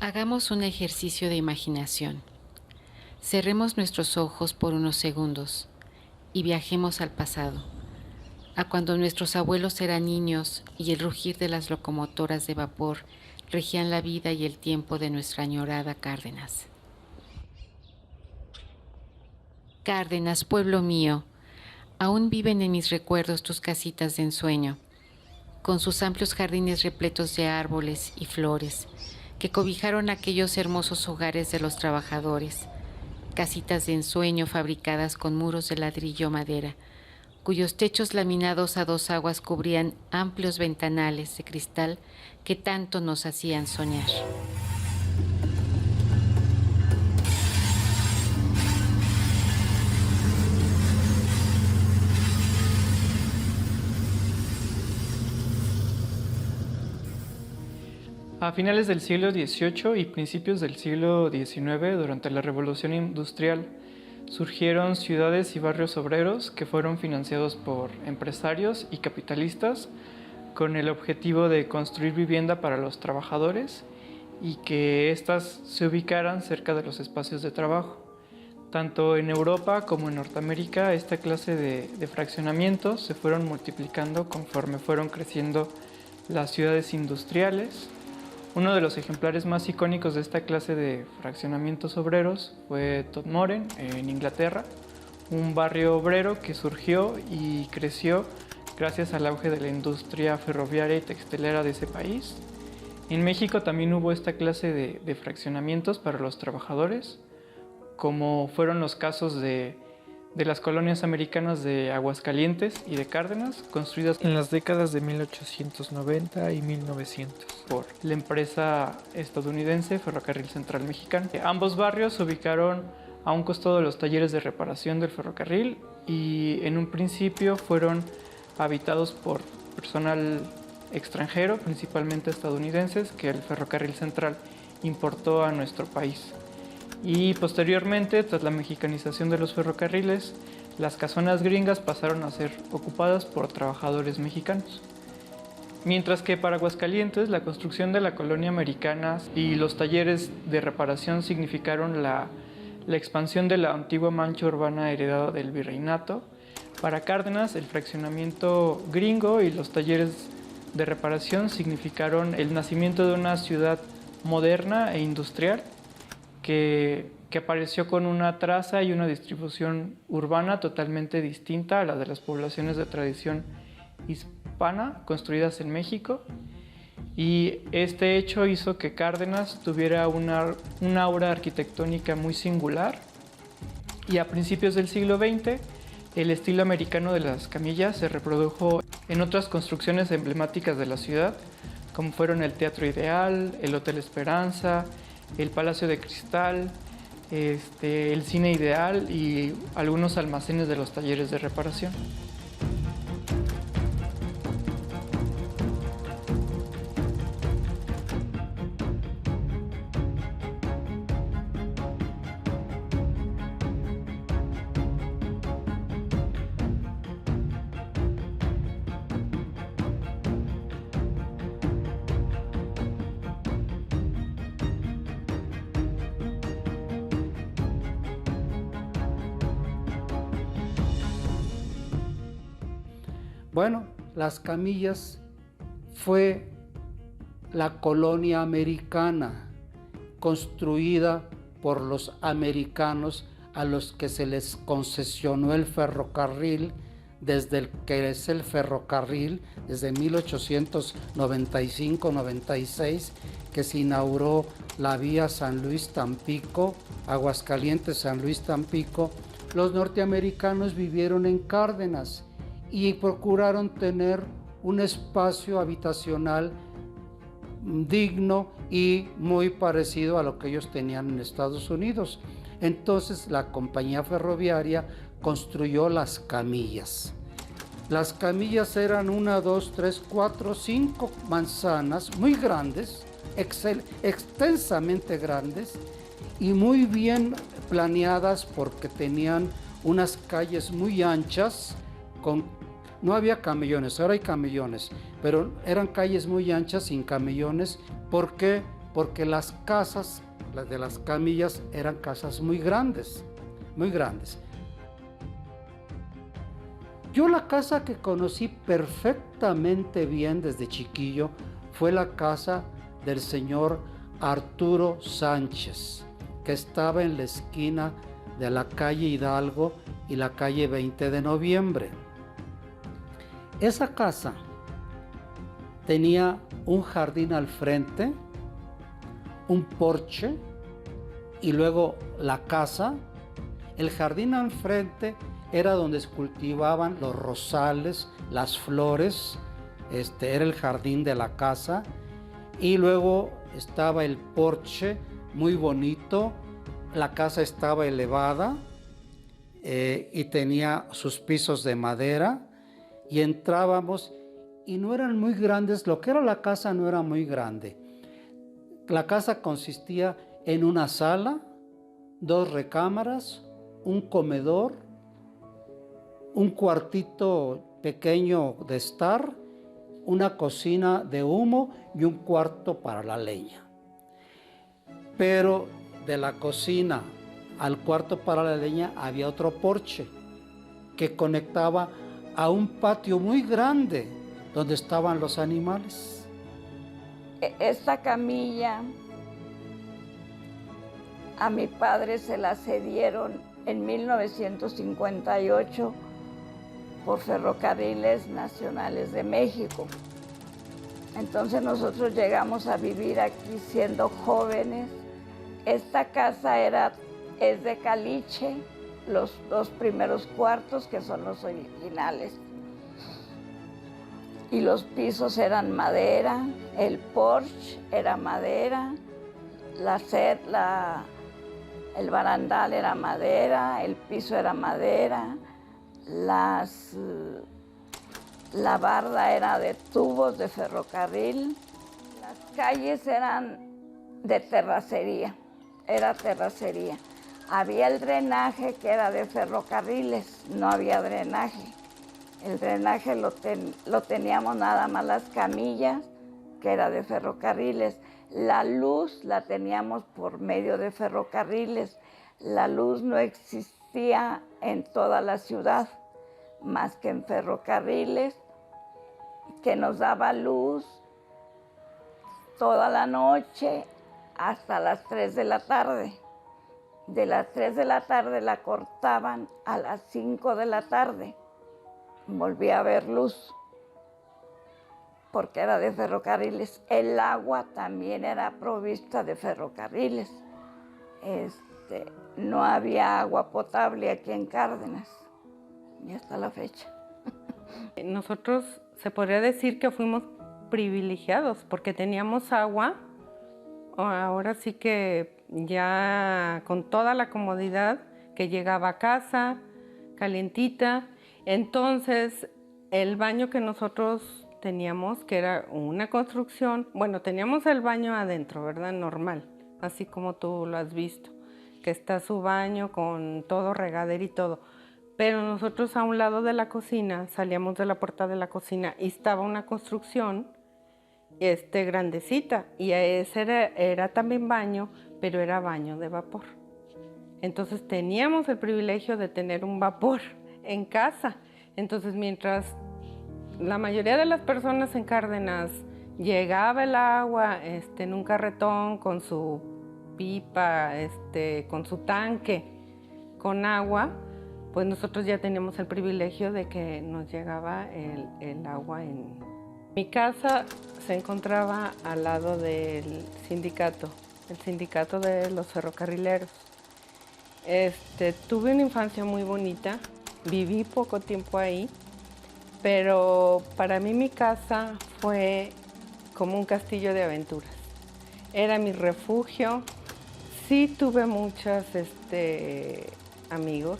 Hagamos un ejercicio de imaginación. Cerremos nuestros ojos por unos segundos y viajemos al pasado, a cuando nuestros abuelos eran niños y el rugir de las locomotoras de vapor regían la vida y el tiempo de nuestra añorada Cárdenas. Cárdenas, pueblo mío, aún viven en mis recuerdos tus casitas de ensueño, con sus amplios jardines repletos de árboles y flores, que cobijaron aquellos hermosos hogares de los trabajadores, casitas de ensueño fabricadas con muros de ladrillo o madera, cuyos techos laminados a dos aguas cubrían amplios ventanales de cristal que tanto nos hacían soñar. A finales del siglo XVIII y principios del siglo XIX, durante la Revolución Industrial, surgieron ciudades y barrios obreros que fueron financiados por empresarios y capitalistas con el objetivo de construir vivienda para los trabajadores y que éstas se ubicaran cerca de los espacios de trabajo. Tanto en Europa como en Norteamérica, esta clase de fraccionamientos se fueron multiplicando conforme fueron creciendo las ciudades industriales. Uno de los ejemplares más icónicos de esta clase de fraccionamientos obreros fue Todmorden, en Inglaterra, un barrio obrero que surgió y creció gracias al auge de la industria ferroviaria y textilera de ese país. En México también hubo esta clase de fraccionamientos para los trabajadores, como fueron los casos de las colonias americanas de Aguascalientes y de Cárdenas, construidas en las décadas de 1890 y 1900 por la empresa estadounidense Ferrocarril Central Mexicano. Ambos barrios se ubicaron a un costado de los talleres de reparación del ferrocarril y en un principio fueron habitados por personal extranjero, principalmente estadounidenses, que el Ferrocarril Central importó a nuestro país. Y posteriormente, tras la mexicanización de los ferrocarriles, las casonas gringas pasaron a ser ocupadas por trabajadores mexicanos. Mientras que para Aguascalientes, la construcción de la colonia americana y los talleres de reparación significaron la expansión de la antigua mancha urbana heredada del virreinato. Para Cárdenas, el fraccionamiento gringo y los talleres de reparación significaron el nacimiento de una ciudad moderna e industrial que apareció con una traza y una distribución urbana totalmente distinta a la de las poblaciones de tradición hispana construidas en México. Y este hecho hizo que Cárdenas tuviera una aura arquitectónica muy singular. Y a principios del siglo XX, el estilo americano de las camillas se reprodujo en otras construcciones emblemáticas de la ciudad, como fueron el Teatro Ideal, el Hotel Esperanza, el Palacio de Cristal, el Cine Ideal y algunos almacenes de los talleres de reparación. Bueno, Las Camillas fue la colonia americana construida por los americanos a los que se les concesionó el ferrocarril desde el que es el ferrocarril desde 1895-96 que se inauguró la vía San Luis-Tampico, Aguascalientes-San Luis-Tampico. Los norteamericanos vivieron en Cárdenas y procuraron tener un espacio habitacional digno y muy parecido a lo que ellos tenían en Estados Unidos. Entonces la compañía ferroviaria construyó Las Camillas. Las camillas eran 1, 2, 3, 4, 5 manzanas muy grandes, extensamente grandes y muy bien planeadas porque tenían unas calles muy anchas. No había camellones, ahora hay camellones, pero eran calles muy anchas sin camellones. ¿Por qué? porque las casas, las de las camillas, eran casas muy grandes, muy grandes. Yo la casa que conocí perfectamente bien desde chiquillo fue la casa del señor Arturo Sánchez, que estaba en la esquina de la calle Hidalgo y la calle 20 de noviembre. Esa casa tenía un jardín al frente, un porche y luego la casa. El jardín al frente era donde se cultivaban los rosales, las flores, era el jardín de la casa, y luego estaba el porche muy bonito. La casa estaba elevada y tenía sus pisos de madera, y entrábamos y no eran muy grandes. Lo que era la casa no era muy grande. La casa consistía en una sala, 2 recámaras, un comedor, un cuartito pequeño de estar, una cocina de humo y un cuarto para la leña. Pero de la cocina al cuarto para la leña había otro porche que conectaba a un patio muy grande donde estaban los animales. Esta camilla a mi padre se la cedieron en 1958 por Ferrocarriles Nacionales de México. Entonces nosotros llegamos a vivir aquí siendo jóvenes. Esta casa es de caliche, los 2 primeros cuartos, que son los originales. Y los pisos eran madera, el porche era madera, el barandal era madera, el piso era madera, la barda era de tubos de ferrocarril. Las calles eran de terracería, era terracería. Había el drenaje que era de ferrocarriles, no había drenaje. El drenaje lo teníamos nada más las camillas, que era de ferrocarriles. La luz la teníamos por medio de ferrocarriles. La luz no existía en toda la ciudad, más que en ferrocarriles, que nos daba luz toda la noche hasta las 3 de la tarde. De las 3 de la tarde la cortaban a las 5 de la tarde. Volvía a haber luz, porque era de ferrocarriles. El agua también era provista de ferrocarriles. No había agua potable aquí en Cárdenas, y hasta la fecha. Nosotros se podría decir que fuimos privilegiados porque teníamos agua, ahora sí que ya con toda la comodidad que llegaba a casa, calientita. Entonces, el baño que nosotros teníamos, que era una construcción, bueno, teníamos el baño adentro, ¿verdad? Normal, así como tú lo has visto, que está su baño con todo regadero y todo. Pero nosotros a un lado de la cocina, salíamos de la puerta de la cocina y estaba una construcción grandecita, y ese era también baño, pero era baño de vapor. Entonces teníamos el privilegio de tener un vapor en casa. Entonces, mientras la mayoría de las personas en Cárdenas llegaba el agua en un carretón con su pipa, con su tanque con agua, pues nosotros ya teníamos el privilegio de que nos llegaba el agua en... Mi casa se encontraba al lado del sindicato, el sindicato de los ferrocarrileros. Tuve una infancia muy bonita. Viví poco tiempo ahí, pero para mí mi casa fue como un castillo de aventuras. Era mi refugio. Sí tuve muchos amigos,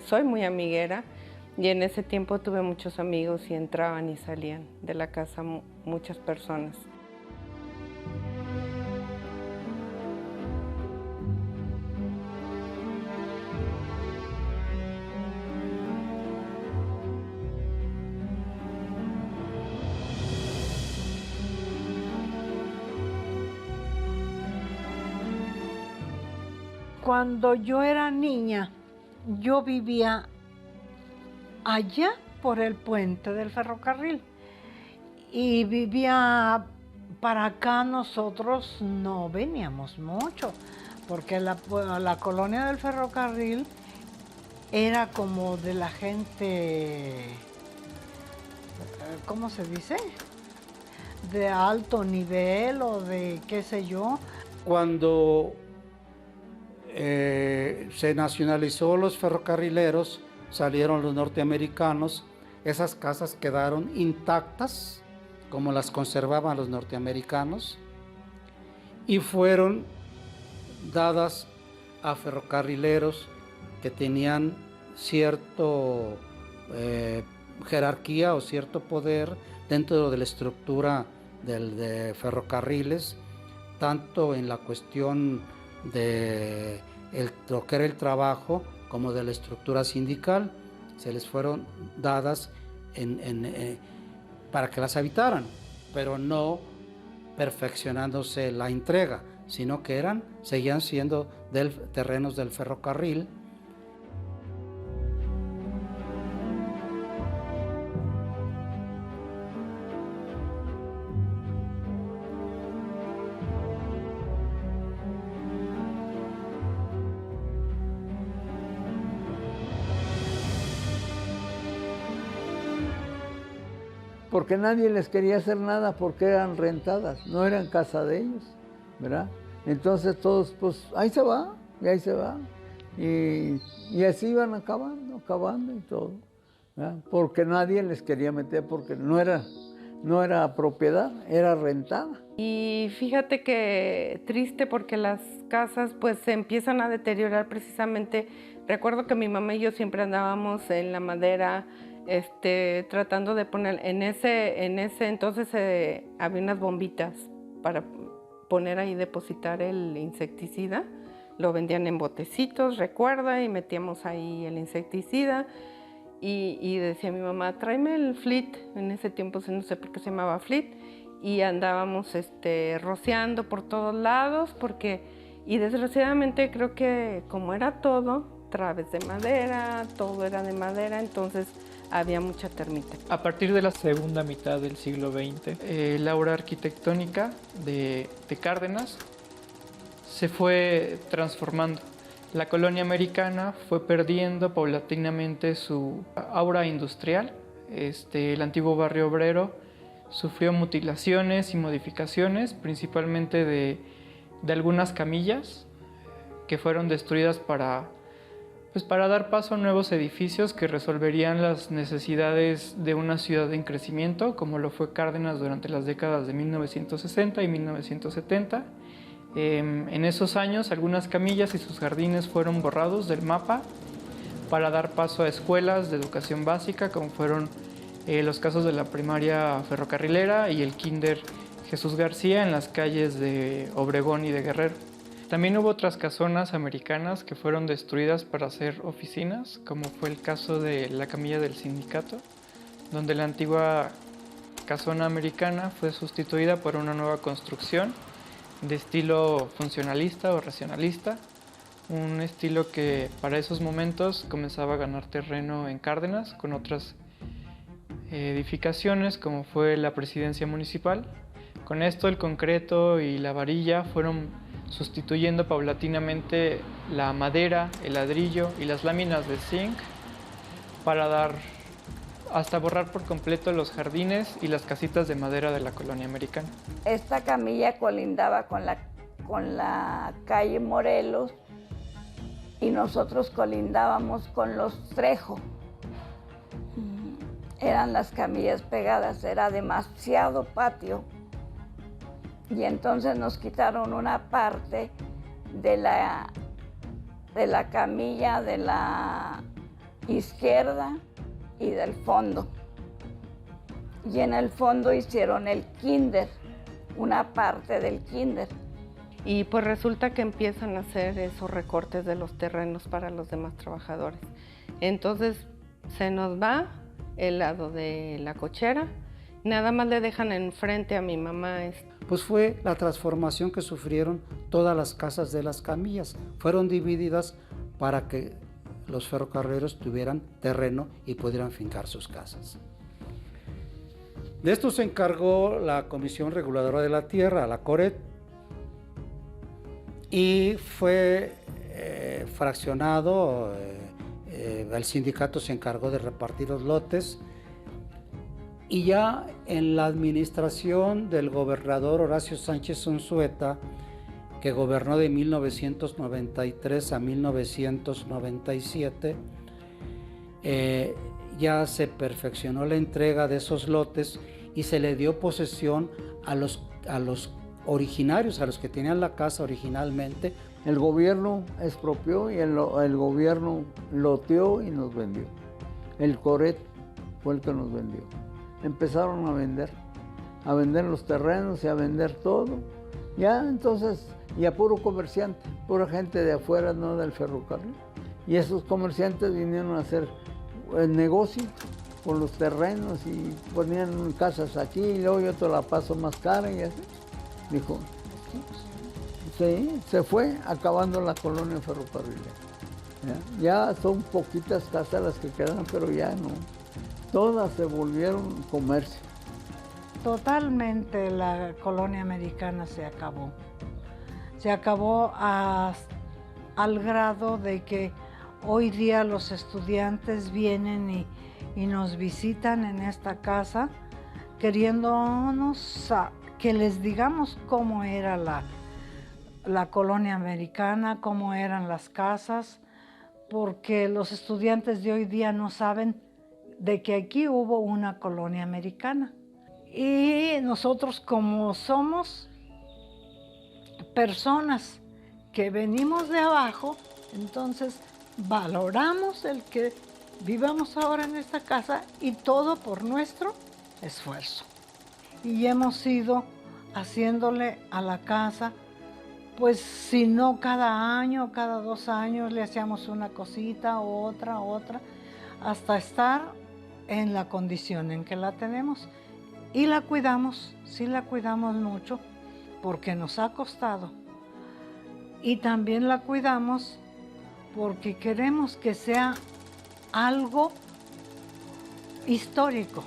soy muy amiguera, y en ese tiempo tuve muchos amigos y entraban y salían de la casa muchas personas. cuando yo era niña, yo vivía allá por el puente del ferrocarril y vivía para acá. Nosotros no veníamos mucho, porque la colonia del ferrocarril era como de la gente, ¿cómo se dice? De alto nivel o de qué sé yo. Cuando se nacionalizó los ferrocarrileros, salieron los norteamericanos, esas casas quedaron intactas, como las conservaban los norteamericanos, y fueron dadas a ferrocarrileros que tenían cierto jerarquía o cierto poder dentro de la estructura de ferrocarriles, tanto en la cuestión de lo que era el trabajo como de la estructura sindical. Se les fueron dadas para que las habitaran, pero no perfeccionándose la entrega, sino que seguían siendo terrenos del ferrocarril. Porque nadie les quería hacer nada porque eran rentadas, no eran casa de ellos, ¿verdad? Entonces todos, pues, ahí se va, y ahí se va. Y así iban acabando y todo, ¿verdad? Porque nadie les quería meter, porque no era propiedad, era rentada. Y fíjate que triste, porque las casas pues se empiezan a deteriorar precisamente. Recuerdo que mi mamá y yo siempre andábamos en la madera, tratando de poner, en ese entonces había unas bombitas para poner ahí, depositar el insecticida. Lo vendían en botecitos, recuerda, y metíamos ahí el insecticida. Y decía mi mamá, tráeme el Fleet. En ese tiempo no sé por qué se llamaba Fleet. Y andábamos rociando por todos lados, y desgraciadamente creo que como era todo, traves de madera, todo era de madera, entonces había mucha termita. A partir de la segunda mitad del siglo XX, la obra arquitectónica de Cárdenas se fue transformando. La colonia americana fue perdiendo paulatinamente su aura industrial. El antiguo barrio obrero sufrió mutilaciones y modificaciones, principalmente de algunas camillas que fueron destruidas para dar paso a nuevos edificios que resolverían las necesidades de una ciudad en crecimiento, como lo fue Cárdenas durante las décadas de 1960 y 1970. En esos años, algunas camillas y sus jardines fueron borrados del mapa para dar paso a escuelas de educación básica, como fueron los casos de la primaria ferrocarrilera y el kinder Jesús García en las calles de Obregón y de Guerrero. También hubo otras casonas americanas que fueron destruidas para hacer oficinas, como fue el caso de la camilla del sindicato, donde la antigua casona americana fue sustituida por una nueva construcción de estilo funcionalista o racionalista, un estilo que para esos momentos comenzaba a ganar terreno en Cárdenas con otras edificaciones, como fue la presidencia municipal. Con esto el concreto y la varilla fueron sustituyendo paulatinamente la madera, el ladrillo y las láminas de zinc para hasta borrar por completo los jardines y las casitas de madera de la colonia americana. Esta camilla colindaba con la calle Morelos y nosotros colindábamos con los Trejo. Eran las camillas pegadas, era demasiado patio. Y entonces nos quitaron una parte de la camilla de la izquierda y del fondo. Y en el fondo hicieron el kinder, una parte del kinder. Y pues resulta que empiezan a hacer esos recortes de los terrenos para los demás trabajadores. Entonces se nos va el lado de la cochera, Nada más le dejan enfrente a mi mamá. Pues fue la transformación que sufrieron todas las casas de las Camillas. Fueron divididas para que los ferrocarrileros tuvieran terreno y pudieran fincar sus casas. De esto se encargó la Comisión Reguladora de la Tierra, la CORET, y fue fraccionado, el sindicato se encargó de repartir los lotes, y ya en la administración del gobernador Horacio Sánchez Unzueta, que gobernó de 1993 a 1997, ya se perfeccionó la entrega de esos lotes y se le dio posesión a los originarios, a los que tenían la casa originalmente. El gobierno expropió y el gobierno loteó y nos vendió. El CORET fue el que nos vendió. Empezaron a vender los terrenos y a vender todo. Ya entonces, y a puro comerciante, pura gente de afuera, no del ferrocarril. Y esos comerciantes vinieron a hacer el negocio con los terrenos y ponían casas aquí y luego yo te la paso más cara y así. Dijo, sí, se fue acabando la colonia ferrocarrilera. Ya son poquitas casas las que quedan, pero ya no. Todas se volvieron comercio. Totalmente la colonia americana se acabó. Se acabó al grado de que hoy día los estudiantes vienen y nos visitan en esta casa queriéndonos que les digamos cómo era la colonia americana, cómo eran las casas, porque los estudiantes de hoy día no saben de que aquí hubo una colonia americana. Y nosotros, como somos personas que venimos de abajo, entonces valoramos el que vivamos ahora en esta casa y todo por nuestro esfuerzo. Y hemos ido haciéndole a la casa, pues si no cada año, cada 2 años le hacíamos una cosita, otra, hasta estar en la condición en que la tenemos. Y la cuidamos, sí la cuidamos mucho, porque nos ha costado. Y también la cuidamos porque queremos que sea algo histórico.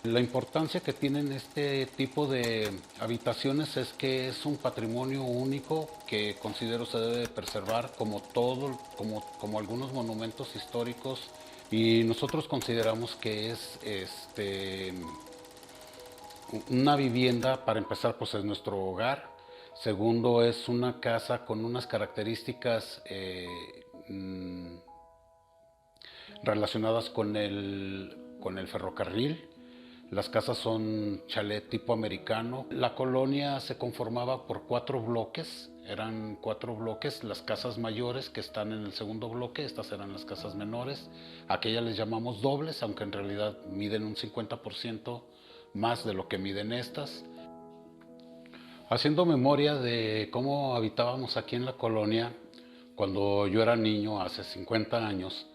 La importancia que tienen este tipo de habitaciones es que es un patrimonio único que considero se debe preservar como algunos monumentos históricos, y nosotros consideramos que es una vivienda. Para empezar, pues es nuestro hogar. Segundo, es una casa con unas características relacionadas con el ferrocarril. Las casas son chalet tipo americano. La colonia se conformaba por 4 bloques, eran 4 bloques. Las casas mayores que están en el segundo bloque, estas eran las casas menores. Aquellas les llamamos dobles, aunque en realidad miden un 50% más de lo que miden estas. Haciendo memoria de cómo habitábamos aquí en la colonia, cuando yo era niño, hace 50 años,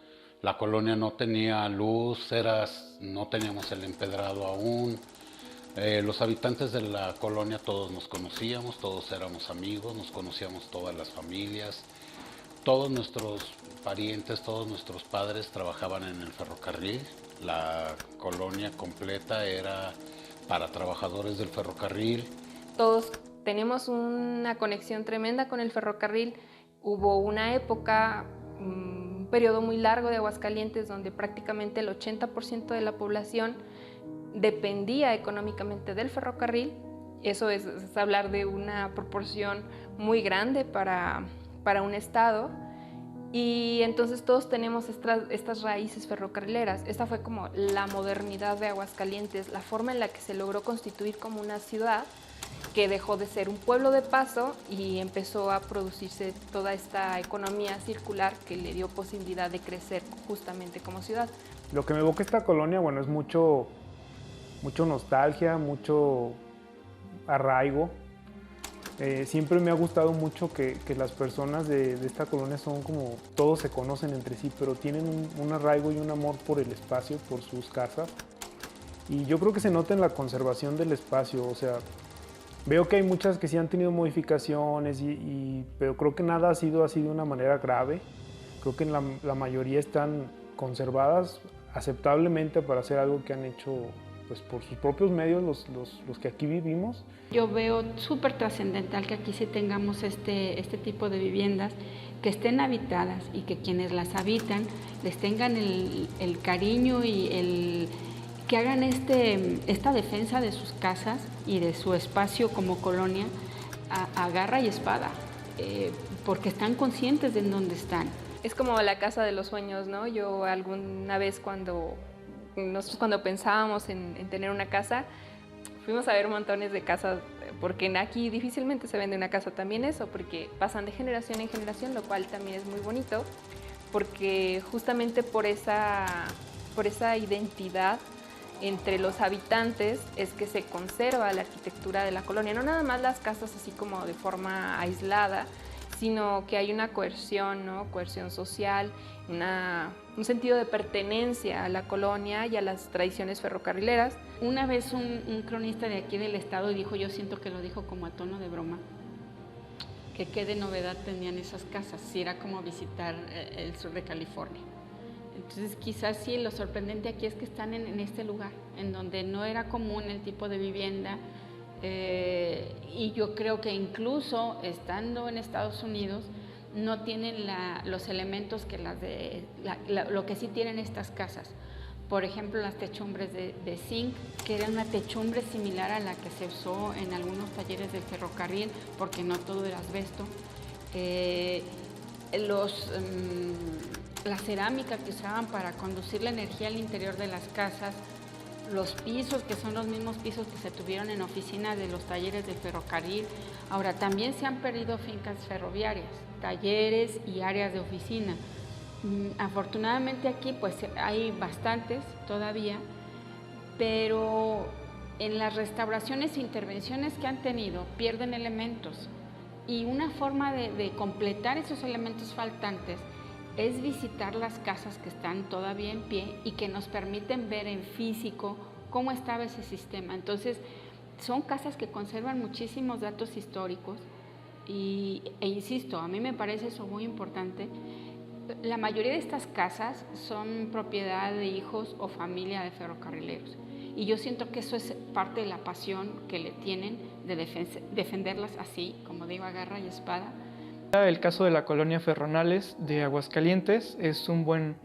la colonia no tenía luz, no teníamos el empedrado aún. Los habitantes de la colonia todos nos conocíamos, todos éramos amigos, nos conocíamos todas las familias. Todos nuestros parientes, todos nuestros padres trabajaban en el ferrocarril. La colonia completa era para trabajadores del ferrocarril. Todos tenemos una conexión tremenda con el ferrocarril. Hubo una época periodo muy largo de Aguascalientes donde prácticamente el 80% de la población dependía económicamente del ferrocarril. Eso es hablar de una proporción muy grande para un estado. Y entonces todos tenemos estas raíces ferrocarrileras. Esta fue como la modernidad de Aguascalientes, la forma en la que se logró constituir como una ciudad que dejó de ser un pueblo de paso y empezó a producirse toda esta economía circular que le dio posibilidad de crecer justamente como ciudad. Lo que me evoca esta colonia, bueno, es mucho nostalgia, mucho arraigo. Siempre me ha gustado mucho que las personas de esta colonia son como, todos se conocen entre sí, pero tienen un arraigo y un amor por el espacio, por sus casas. Y yo creo que se nota en la conservación del espacio, o sea, veo que hay muchas que sí han tenido modificaciones, pero creo que nada ha sido así de una manera grave. Creo que la mayoría están conservadas aceptablemente para hacer algo que han hecho pues por sus propios medios los que aquí vivimos. Yo veo súper trascendental que aquí sí tengamos este tipo de viviendas que estén habitadas y que quienes las habitan les tengan el cariño y que hagan esta defensa de sus casas y de su espacio como colonia a garra y espada, porque están conscientes de en dónde están. Es como la casa de los sueños, ¿no? Yo alguna vez nosotros cuando pensábamos en tener una casa, fuimos a ver montones de casas, porque aquí difícilmente se vende una casa también eso, porque pasan de generación en generación, lo cual también es muy bonito, porque justamente por esa identidad entre los habitantes es que se conserva la arquitectura de la colonia, no nada más las casas así como de forma aislada, sino que hay una coerción, ¿no? Coerción social, un sentido de pertenencia a la colonia y a las tradiciones ferrocarrileras. Una vez un cronista de aquí del estado dijo, yo siento que lo dijo como a tono de broma, que qué de novedad tenían esas casas, si era como visitar el sur de California. Entonces quizás sí, lo sorprendente aquí es que están en este lugar, en donde no era común el tipo de vivienda, y yo creo que incluso estando en Estados Unidos no tienen los elementos que lo que sí tienen estas casas. Por ejemplo, las techumbres de zinc, que era una techumbre similar a la que se usó en algunos talleres del ferrocarril, porque no todo era asbesto. La cerámica que usaban para conducir la energía al interior de las casas, los pisos, que son los mismos pisos que se tuvieron en oficinas de los talleres del ferrocarril. Ahora, también se han perdido fincas ferroviarias, talleres y áreas de oficina. Afortunadamente aquí pues hay bastantes todavía, pero en las restauraciones e intervenciones que han tenido pierden elementos, y una forma de completar esos elementos faltantes es visitar las casas que están todavía en pie y que nos permiten ver en físico cómo estaba ese sistema. Entonces, son casas que conservan muchísimos datos históricos e insisto, a mí me parece eso muy importante. La mayoría de estas casas son propiedad de hijos o familia de ferrocarrileros, y yo siento que eso es parte de la pasión que le tienen de defenderlas así, como digo, a garra y espada. El caso de la colonia Ferronales de Aguascalientes es un buen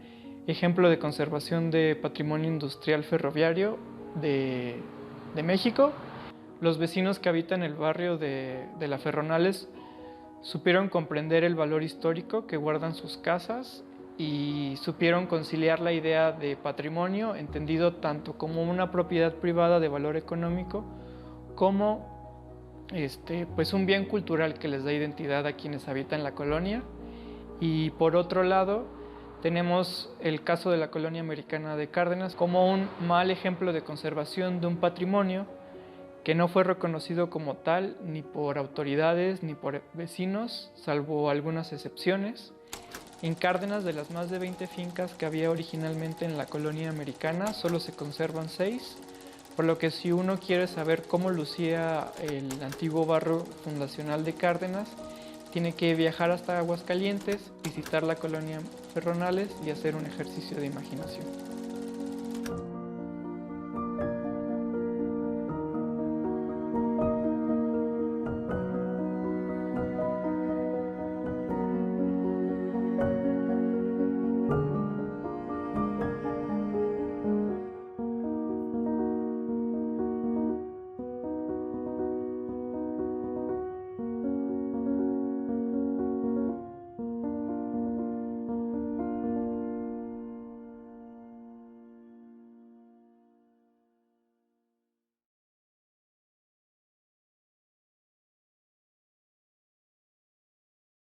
ejemplo de conservación de patrimonio industrial ferroviario de México. Los vecinos que habitan el barrio de la Ferronales supieron comprender el valor histórico que guardan sus casas y supieron conciliar la idea de patrimonio, entendido tanto como una propiedad privada de valor económico, como pues un bien cultural que les da identidad a quienes habitan la colonia. Y por otro lado, tenemos el caso de la colonia americana de Cárdenas como un mal ejemplo de conservación de un patrimonio que no fue reconocido como tal ni por autoridades ni por vecinos, salvo algunas excepciones. En Cárdenas, de las más de 20 fincas que había originalmente en la colonia americana, solo se conservan 6, por lo que si uno quiere saber cómo lucía el antiguo barrio fundacional de Cárdenas, tiene que viajar hasta Aguascalientes, visitar la colonia Ferronales y hacer un ejercicio de imaginación.